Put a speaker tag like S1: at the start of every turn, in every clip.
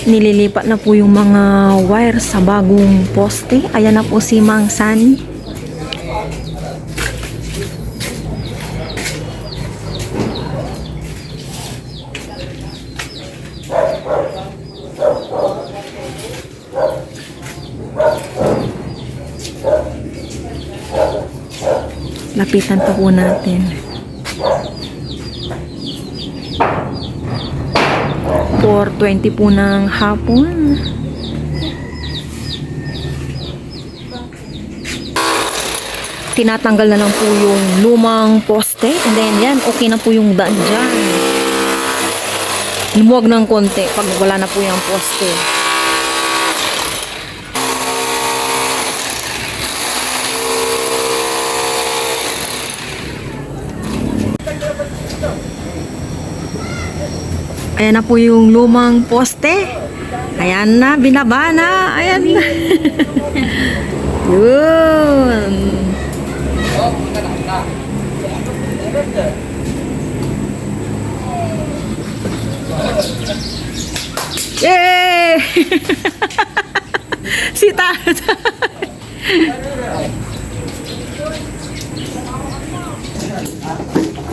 S1: Nililipat na po yung mga wire sa bagong poste. Ayan na po si Mang Sani. Lapitan pa po natin. 4:20 po ng hapon. Tinatanggal na lang po yung lumang poste. And then yan, okay na po yung daan dyan. Lumuwag ng konti pag wala na po yung poste. Ayan na po yung lumang poste. Ayan na, binaba na. Ayan na. Yun. Yay! Si Tata.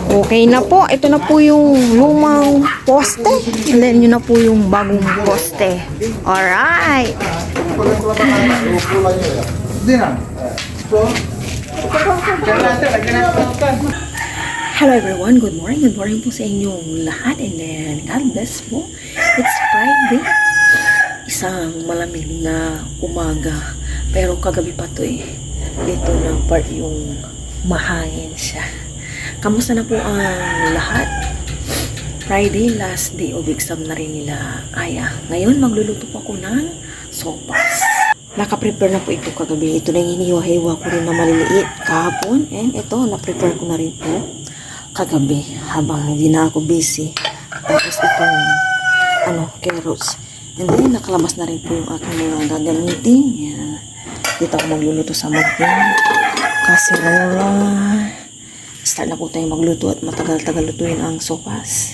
S1: Okay na po. Ito na po yung lumang poste. And then yun na po yung bagong poste. Alright. Hello everyone. Good morning. Good morning po sa inyong lahat. And then God bless po. It's Friday. Isang malamig na umaga. Pero kagabi pa to eh. Dito na part yung mahangin siya. Kamusta na po ang lahat? Friday, last day of exam na rin nila Aya. Ngayon, magluluto po ako ng sopas. Naka-prepare na po ito kagabi. Ito na yung hiniwa-hiwa ko rin na maliliit kahapon. And ito, na-prepare ko na rin po kagabi habang hindi na ako busy. Tapos itong carrots. And then, nakalabas na rin po yung aking mga gagamitin. Yan. Dito ako magluluto sa magping kaserola. Start na po tayo magluto at matagal-tagal lutuin ang sopas.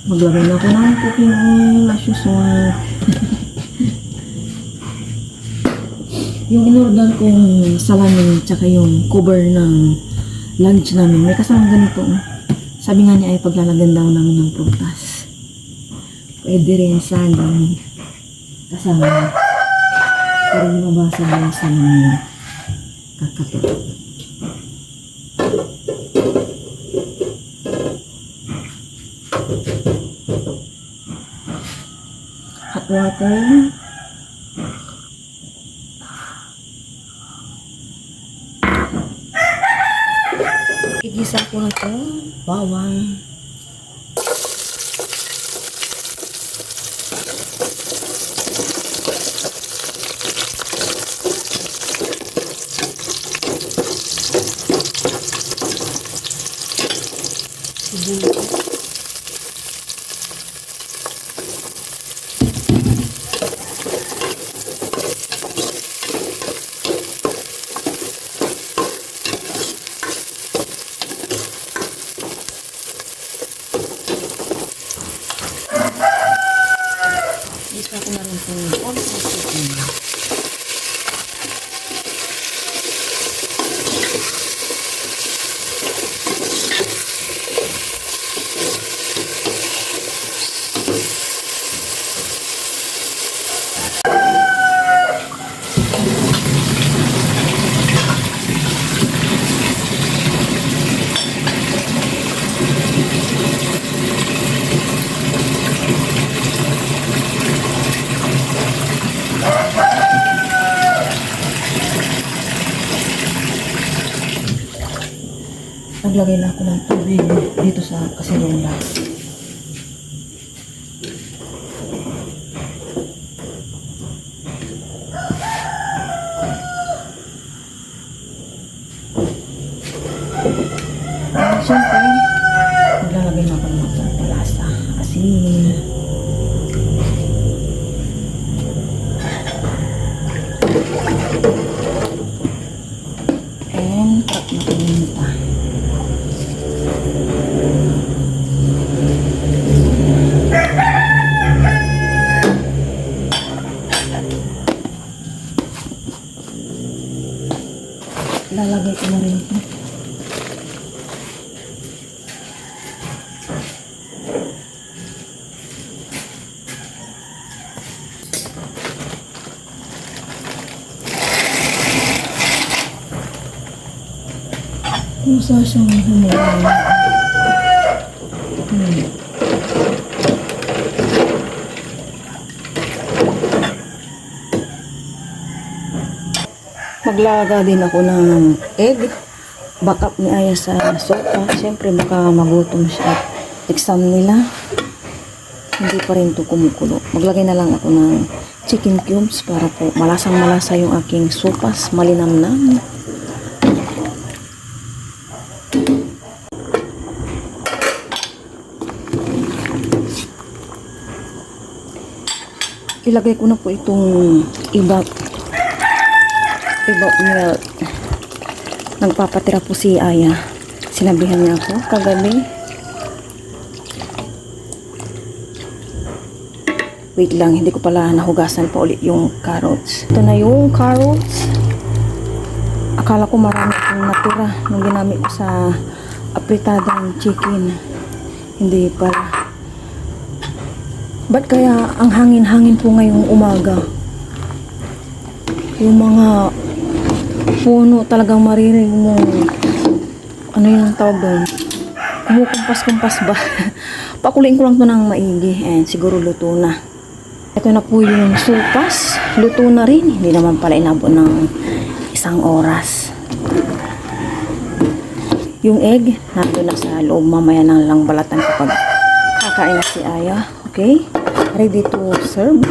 S1: Maglagay na ako ng cooking oil as usual. Yung inorder kong salamin tsaka yung cover ng lunch namin, may kasama ganito. Sabi nga niya ay paglalagyan daw namin ng prutas. Pwede rin saging kasama. Pero hindi mabasa yung salamin. Kakatot. Hot water. Igisa ko na ito. Bawang. Sibuyas. Isa ko na rin po yung all-purpose chicken. Naglagay na ako ng tubig dito sa kaserola. Siyempre, maglalagay na ako ng mga palasa. Asin. And cut na paminta. lalagay ko na rin ito. Masa siyang humulang. Maglaga din ako ng egg. Backup ni Aya sa sopa. Siyempre baka magutom siya. Exam nila. Hindi pa rin ito kumukulo. Maglagay na lang ako ng chicken cubes para po malasang-malasa yung aking sopas. Malinamnam. Ilagay ko na po itong ibap milk. Nagpapatira po si Aya. Sinabihan niya ako kagabi. Wait lang, hindi ko pala nahugasan pa ulit yung carrots. Ito na yung carrots. Akala ko marami akong natira nung ginamit ko sa apritadang chicken. Hindi pala. Ba't kaya ang hangin-hangin po ngayong umaga? Yung mga puno talagang maririnig mo. Ano yung tawag doon? Kumukumpas-kumpas ba? Pakuliin ko lang to ng maigi. And siguro luto na. Ito na po yung sopas. Luto na rin. Hindi naman pala inabot ng 1 oras. Yung egg, nandun na sa loob. Mamaya na lang balatan kapag kakain na si Aya. Okay? Ready to serve.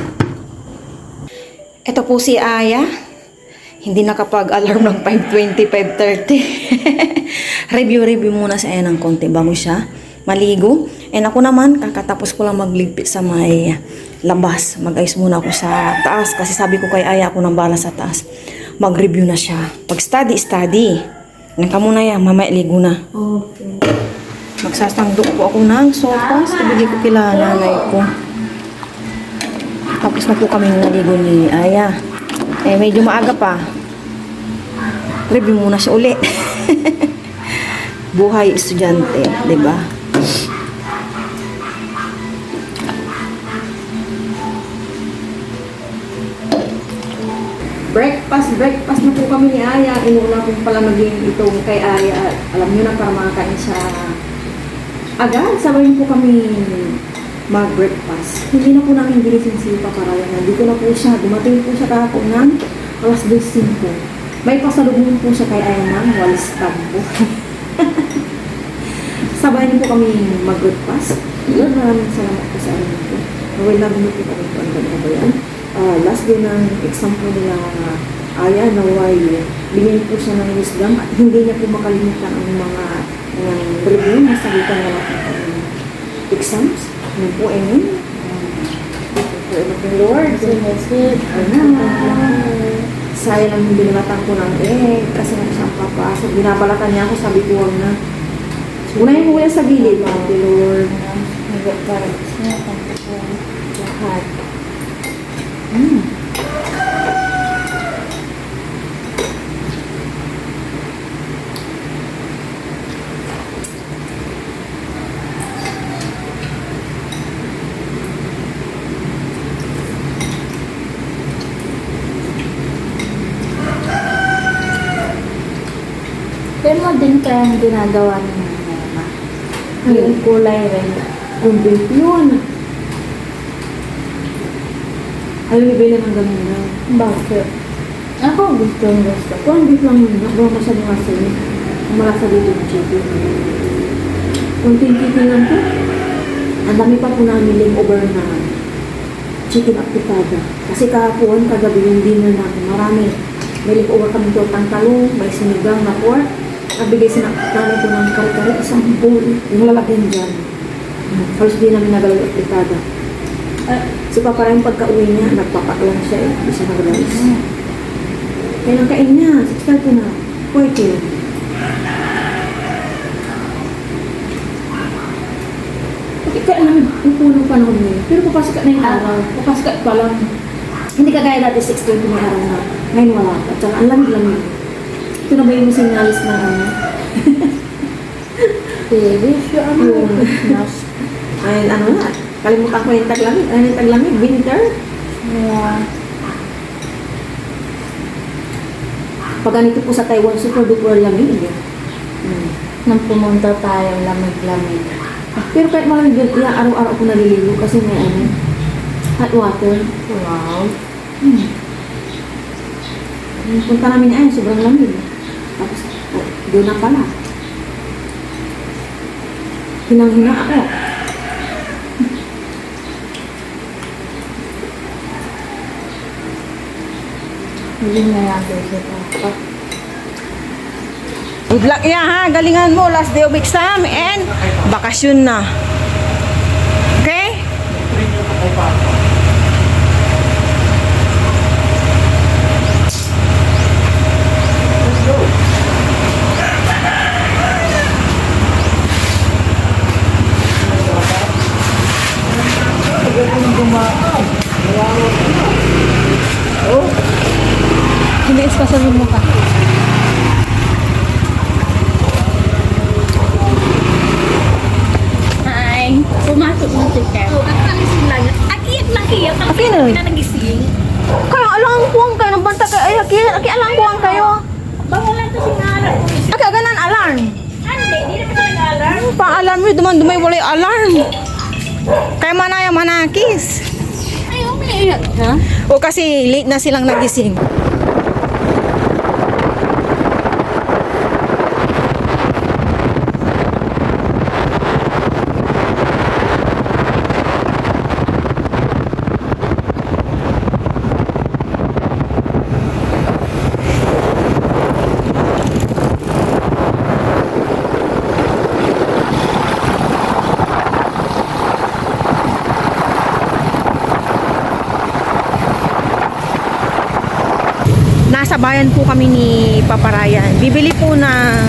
S1: Ito po si Aya. Hindi nakapag-alarm ng 5:20, 5:30. Review muna si Aya ng konti bago siya maligo. And ako naman, kakatapos ko lang magligpit sa may labas. Mag-ayos muna ako sa taas. Kasi sabi ko kay Aya, ako nang bala sa taas. Mag-review na siya. Pag study. Naka muna yan, mamaya ligo na.
S2: Okay.
S1: Magsasangdok po ako ng sopas. Ibigay ko kila nanay ko. Tapos na po kami naligo ni Aya. Medyo maaga pa. Review muna siya uli. Buhay estudyante, di ba? Breakfast na po kami ni Aya. Inuna ko pala maging itong kay Aya. Alam niyo na, para makakain siya agad. Sabayin po kami mag-breakfast. Hindi na po namin bilisin sipa para yan. Nandito na po siya. Dumating po siya kahapon ng alas 2:05. May pasalubong po siya kay Aya ng walis tampo. Sabayin po kami mag-breakfast. Lord, maraming salamat po sa amin po. Naway namin po kami po ang ganda ba yan. Last day ng exam po nila Aya, naway bigyan po siya ng wisdom at hindi niya po makalimutan ang mga review na sabitan na natin ang exams. Ano po, amen? Lord, sayang lang hindi binalatan ko ng kasi na siyang papasok. Binabalatan niya ako, sabi ko wag na. Unahin mo yan sa gilid. Lord. Lahat.
S2: Pero mo din kaya ang ginagawa ni Mama. Yung kulay rin.
S1: Kumbit yun. Ayaw bibili ng ganun na.
S2: Bakit? Ako gusto.
S1: Kumbit lang yun. Nakagawa masyadong asin. Malasa dito yung chicken. Kunting chicken lang po. Ang dami pa po namin over na chicken apitada. Kasi kahapon, kagabi yung dinner namin. Marami. May over kami doon ng talong, may sinigang na pork. Nagbigay sa nanay ko ng kare-kare, isang bowl. Yung lalagyan dyan. Halos di namin nagalaw yung apitada. Si Papa rin pagka-uwi niya, nagpapaklang siya eh. Hindi siya nag-rice. Kaya nang kain niya, 6:30 na. Pwede. Ikaw alam, yung punong panahon niya. Pero papasok na yung araw. Papasok pa lang. Hindi kagaya dati 6:20 na araw na. Ngayon wala pa. Tsaka ang lamig-lamig. Ito na ba yung sinyalis na ano?
S2: Pwede siya yung nas.
S1: Ay, ano na, kalimutan ko yung taglamig. Ano yung taglamig? Winter?
S2: Yeah.
S1: Pag ganito po sa Taiwan, super duper lamig.
S2: Nang pumunta tayo, lamig-lamig.
S1: Pero kahit malamig yun, araw-araw ko naliligo kasi may ano, hot water.
S2: Wow.
S1: Yung punta namin ay sobrang lamig. Tapos, doon na pala. Hinang-hina ako.
S2: Hindi na yan kasi ito.
S3: Good luck ya ha. Galingan mo. Last day of exam and bakasyon na. Okay?
S2: Hindi, ispasalin mo ka.
S4: Hi. Pumasok ng ticket. Nagising lang. Akiyak na kiyak. Ang
S3: Akin na.
S4: nagising.
S3: Kaya alang kuwang kayo. Nabanta kayo. Ay, aki alang kuwang kayo.
S4: Bango lang ito si Ngalan.
S3: Aka ganan alarm.
S4: Hindi, di na pa nag-alarm.
S3: Pa-alarm yun. Duman-dumay wala yung alarm. Kaya manaya manakis.
S4: Ay, umiiyak. Ha?
S3: O kasi late na silang nagising. Nasa bayan po kami ni Papa Ryan. Bibili po ng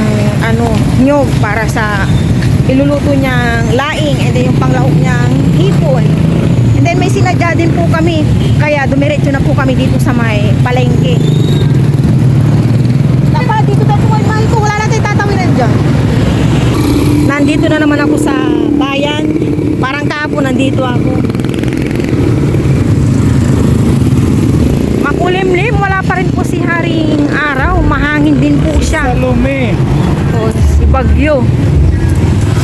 S3: nyog para sa iluluto niyang laing and then yung panglaok niyang hipon. And then may sinadya din po kami. Kaya dumiretso na po kami dito sa may palengke. Dapat dito tayo mahal ko. Wala na tayong tatawinan dyan. Nandito na naman ako sa bayan. Parang kahapon nandito ako. Makulimlim, wala pa rin po si Haring Araw. Mahangin din po siya.
S5: Salome.
S3: O, si Bagyo.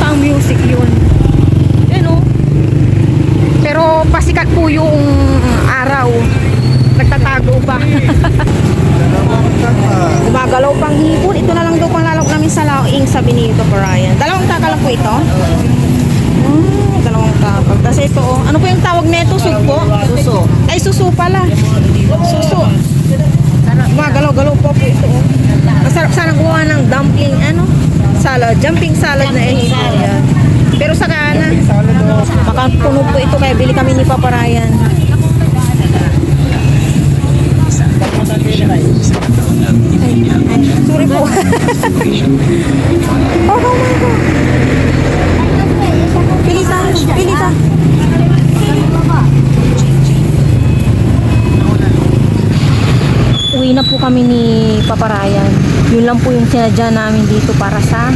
S3: Pang music yun. Yan o. Pero pasikat po yung araw. Nagtatago pa. Gumagalaw pang hipon. Ito na lang daw pang lalok namin sa laing, sabi ni Papa Ryan. Dalawang taka lang po ito. Dalawang taka. Tapos ito, oh. Ano po yung tawag nito? Supo? Suso. Ay, suso pala. Suso. Gumagalaw-galaw po po ito. Oh. Masarap sana gumawa ng dumpling, salad. Jumping salad na hipon. Yan. Pero sa kanan, baka puno po ito. Kaya bili kami ni Papa Ryan. Sorry po. Oh my God. Pilitan. Pilitan. Uwi na po kami ni Papa Ryan. Yun lang po yung sinadya namin dito para sa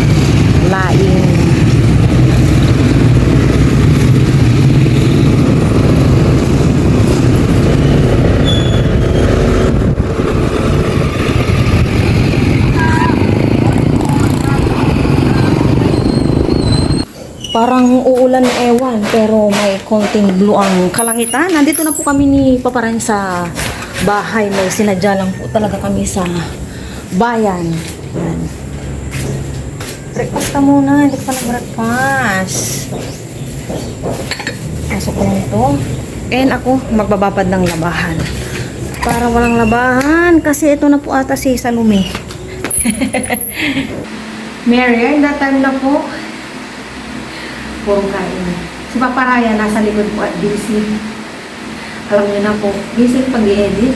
S3: laing. Parang uulan na ewan, pero may konting blue ang kalangitan. Nandito na po kami ni Papa Ryan sa bahay. May sinadya lang po talaga kami sa bayan. Yan. Breakfast ka muna, hindi ka pa nag-breakfast. Pasok ko lang ito. And ako, magbababad ng labahan. Para walang labahan, kasi ito na po ata si Salome. Mary, that time na po. Purong kain. Si Papa Ryan nasa likod po at busy. Alam niyo na po, busy pag-i-edit.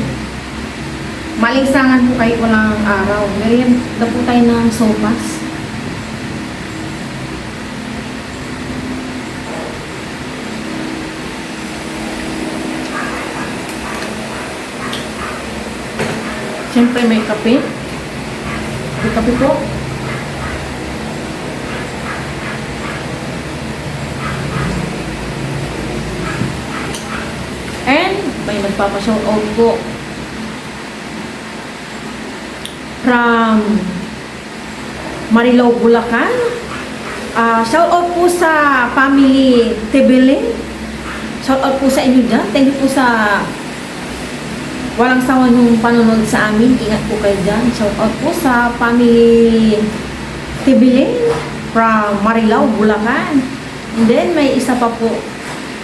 S3: Malingsangan po kahit walang araw. Ngayon na po tayo ng sopas. Siyempre may kape. Kape po. And may nagpapa-shout out po from Marilao, Bulacan. Shout out po sa family Tebelin. Shout out po sa inyo dyan. Thank you po sa walang sawa nung panonood sa amin. Ingat po kayo dyan. Shout out po sa family Tebelin from Marilao, Bulacan. And then may isa pa po.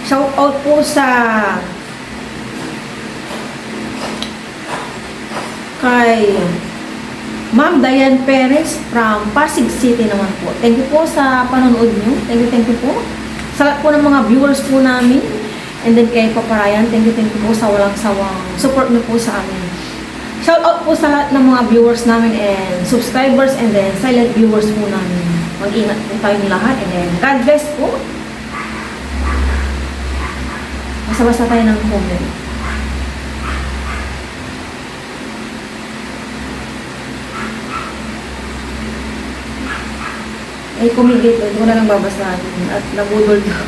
S3: Shout out po sa kay Ma'am Diane Perez from Pasig City naman po. Thank you po sa panonood nyo. Thank you po. Sa lahat po ng mga viewers po namin. And then kay Papa Ryan, thank you po sa walang sawang support nyo po sa amin. Shout out po sa lahat ng mga viewers namin and subscribers and then silent viewers po namin. Mag-ingat po tayong lahat and then God bless po. Basta-basta tayo ng comment. Ay, kumigit. Ito ko na lang babasahin. At nabudol daw.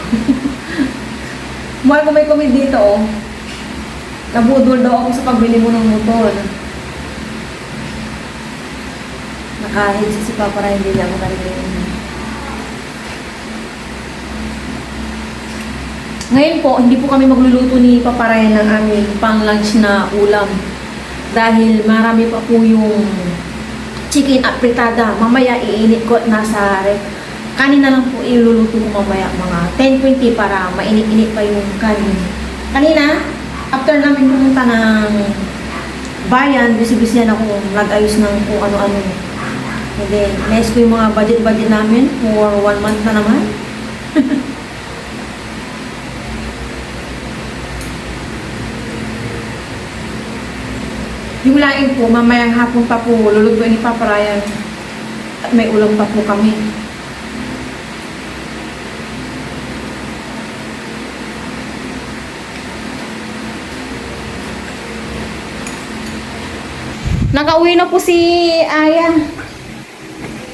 S3: Mahal ko may kumig dito, oh. Nabudol daw ako sa pagbili mo ng motor. Nakahid si Papa Ryan, hindi ako narinig. Ngayon po, hindi po kami magluluto ni Papa Ryan ng aming pang-lunch na ulam. Dahil marami pa po yung chicken apritada. Mamaya iinit ko at nasa ref. Kanina lang po iluluto ko mamaya mga 10:20 para mainit-init pa yung kanin. Kanina, after namin pumunta ng bayan, busy-busy na ako nag-ayos ng kung ano-ano. And then, next ko yung mga budget namin for 1 month na naman. Yung laing po, mamayang hapon pa po, lulutuin ni Papa Ryan. At may ulam pa po kami. Nakauwi na po si Aya.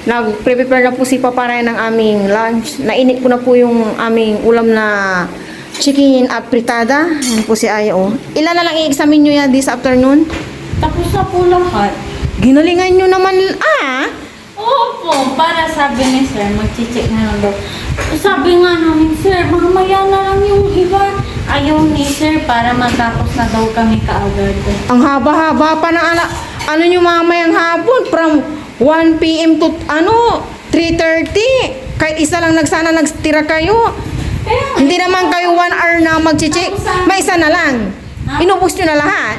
S3: Nag-prepare na po si Papa Ryan ng aming lunch. Nainit ko na po yung aming ulam na chicken apritada. Yan po si Aya, oh. Ilan na lang i-examine nyo yan this afternoon?
S4: Tapos na po lahat.
S3: Ginalingan nyo naman,
S4: Opo, para sabi ni sir, mag-check na lang daw. Sabi nga namin, sir, mamaya na lang yung iba. Ayaw ni sir, para matapos na daw kami kaagad.
S3: Ang haba-haba pa ng ano nyo mamayang hapon from 1 p.m. to 3:30. Kahit isa lang sana nagtira kayo. Hindi naman kayo 1 hour na mag-check. May isa na lang. Inubos nyo na lahat.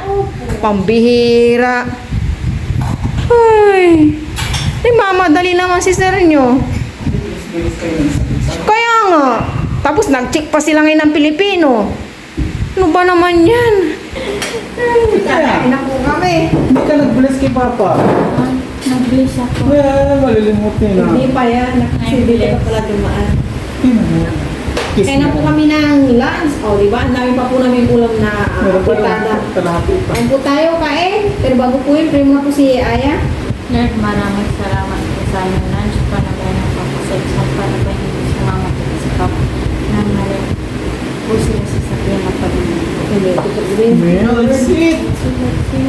S3: Pambihira. Ay. Mamadali naman si sir nyo. Kaya nga. Tapos nag-check pa sila ngayon ng Pilipino. Ano ba naman yan? Kakain na po kami.
S5: Hindi ka nag-bless kay Papa.
S4: Nag-bless ako.
S5: Well, malilimutin na.
S3: Hindi pa yan. Nakasibili ka pala dumaan.
S5: Kiss
S3: Kaya na po kami ng lunch. O, di ba? Ang dami pa po namin ulam na fritada.
S5: Kalahati pa.
S3: Kain po tayo, kain. Pero bago po yun, pray mo na po si Aya.
S4: Lord, maraming salamat po sa inyong lunch. Panagay ng papasensyon. Panagay ng sumama po sa kap. Nangalit po sila sa sakyan na pag-ibig.
S3: Hindi, tutuloy.
S5: Well, that's it.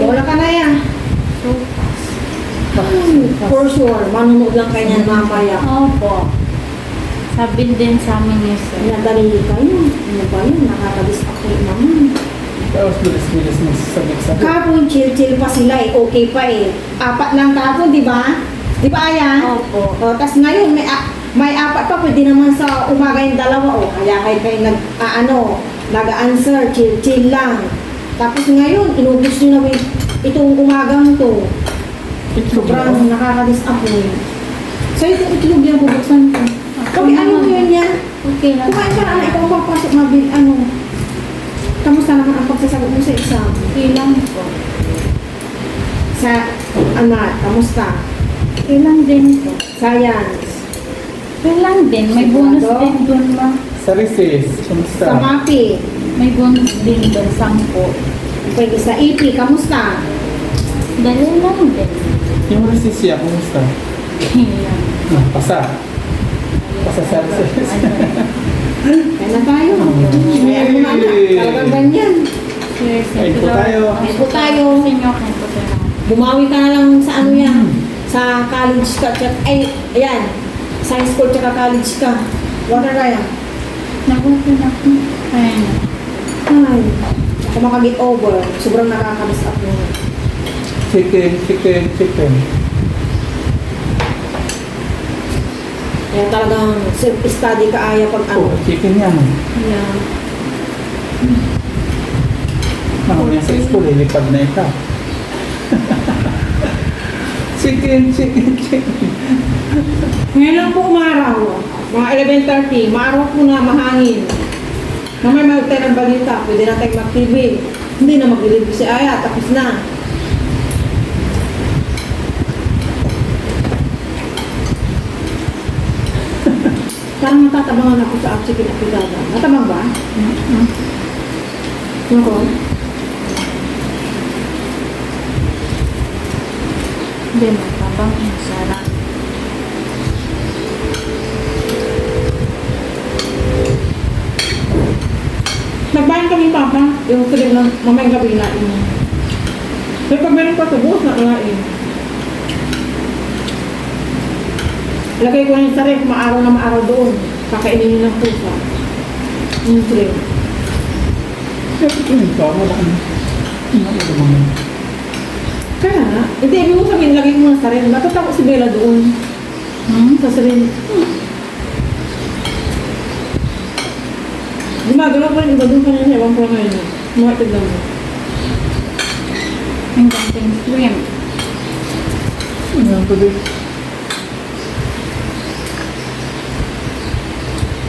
S3: Wala ka na yan. For sure, manunod lang kayo niyan mamaya.
S4: Opo. Sabi din sa amin niya, sir.
S3: Pinadali kayo. Ano ba yun? Nakaka-disappoint naman.
S5: Tapos bilis-bilis na sabi-sabi.
S3: Kapon, chill-chill pa sila eh. Okay pa eh. 4 lang kapon, di ba? Di ba, Aya?
S4: Opo.
S3: O, tas ngayon, may 4 pa. Pwede naman sa umaga yung 2. O, kaya kayo nag-answer. Chill-chill lang. Tapos ngayon, inubos nyo na itong umagang to. Sobrang nakaka-disappoint. So, itong itlog yan, bubuksan ko. Okay, ano mo yun yan?
S4: Okay lang.
S3: Kumain ka na, ikaw papasok kamusta naman ang pagsasagot mo sa exam?
S4: Okay lang po.
S3: Sa, kamusta?
S4: Okay lang din po.
S3: Science.
S4: Okay lang din. May bonus din doon ma.
S5: Sa recess, kumusta?
S3: Sa MAPI.
S4: May bonus din doon. 10.
S3: Pwede sa EP, kamusta?
S4: Dali lang din.
S5: Yung resisya, kumusta? Pasa. Pasa sa
S3: Kaya na tayo. Kaya mo na anak. Talagang ganyan.
S5: Kain po tayo.
S3: Kaya po tayo.
S4: Sa inyo, kain po tayo.
S3: Bumawi ka na lang sa ano yan. Sa college ka. Ay, ayan. Science school tsaka college ka. Huwag na kaya.
S4: Nabuti na po. Kaya na.
S3: Ay. Ako makaget over. Sobrang nakakamiss up mo.
S5: Chicken.
S3: Kaya talagang self-study ka aya pag ano.
S5: Oh, chicken yan.
S3: Yeah.
S5: Mamaya sa school, lipad na ito. Chicken.
S3: Ngayon lang po umaraw. Mga 11:30. Maaraw po na mahangin. Mamaya mag tayo ng balita. Pwede na tayo mag-TV. Hindi na mag-deliver si Aya. Tapos na. Parang matatabangan ako sa chicken apitada. Matabang ba? Ako?
S4: Hindi matabang. Sarap.
S3: Nagbayan kami papa. Yung salim ng mamayang gabi na yun. Pero pag meron pa sa buhos na kalain. Lagay ko na yung sarili, maaraw na maaraw doon. Kakainin ng pusa. Yung tray.
S5: Ito, wala ka na.
S3: Kaya nga, hindi, ibig mo sabihin, lagay mo na sarili. Matatakot si Bella doon. Sa sarili. Gumagalaw pa rin iba doon kanina. Ewan ko lang ngayon. Mga tignan mo.
S4: Ang ganting shrimp.
S5: Ano ko din?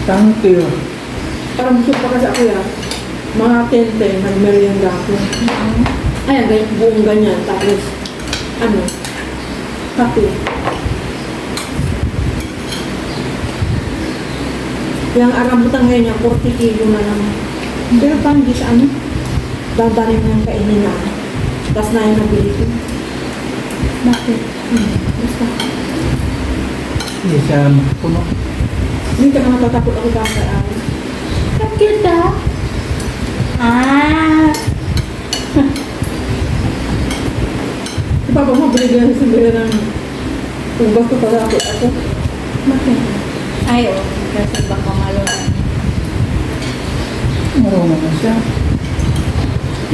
S5: Thank you.
S3: Parang busog pa kasi ako yan. Mga 10-10, nag-merienda ako. Ayan, ganyan, buong ganyan. Tapos, ano, kape. Yung arambutan ngayon niya, 40 kilo na naman. Pero parang di sa ano, dadarin ng kainin na. Tapos na yung nabili ko. Bakit? Basta.
S5: Hindi siya puno.
S3: Hindi ka na matatakot ako baka ay.
S4: Ang cute ah. Ah.
S3: Si Papa mo, binigyan sa bila ng ubas ko pala ako. Bakit?
S4: Ay, oh. Kasi baka malunan.
S5: Marunong na siya.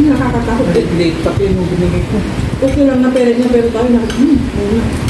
S3: Nakakatakot.
S5: Late pati yung binigay ko.
S3: Okay lang na peret na pero tayo na. Muna.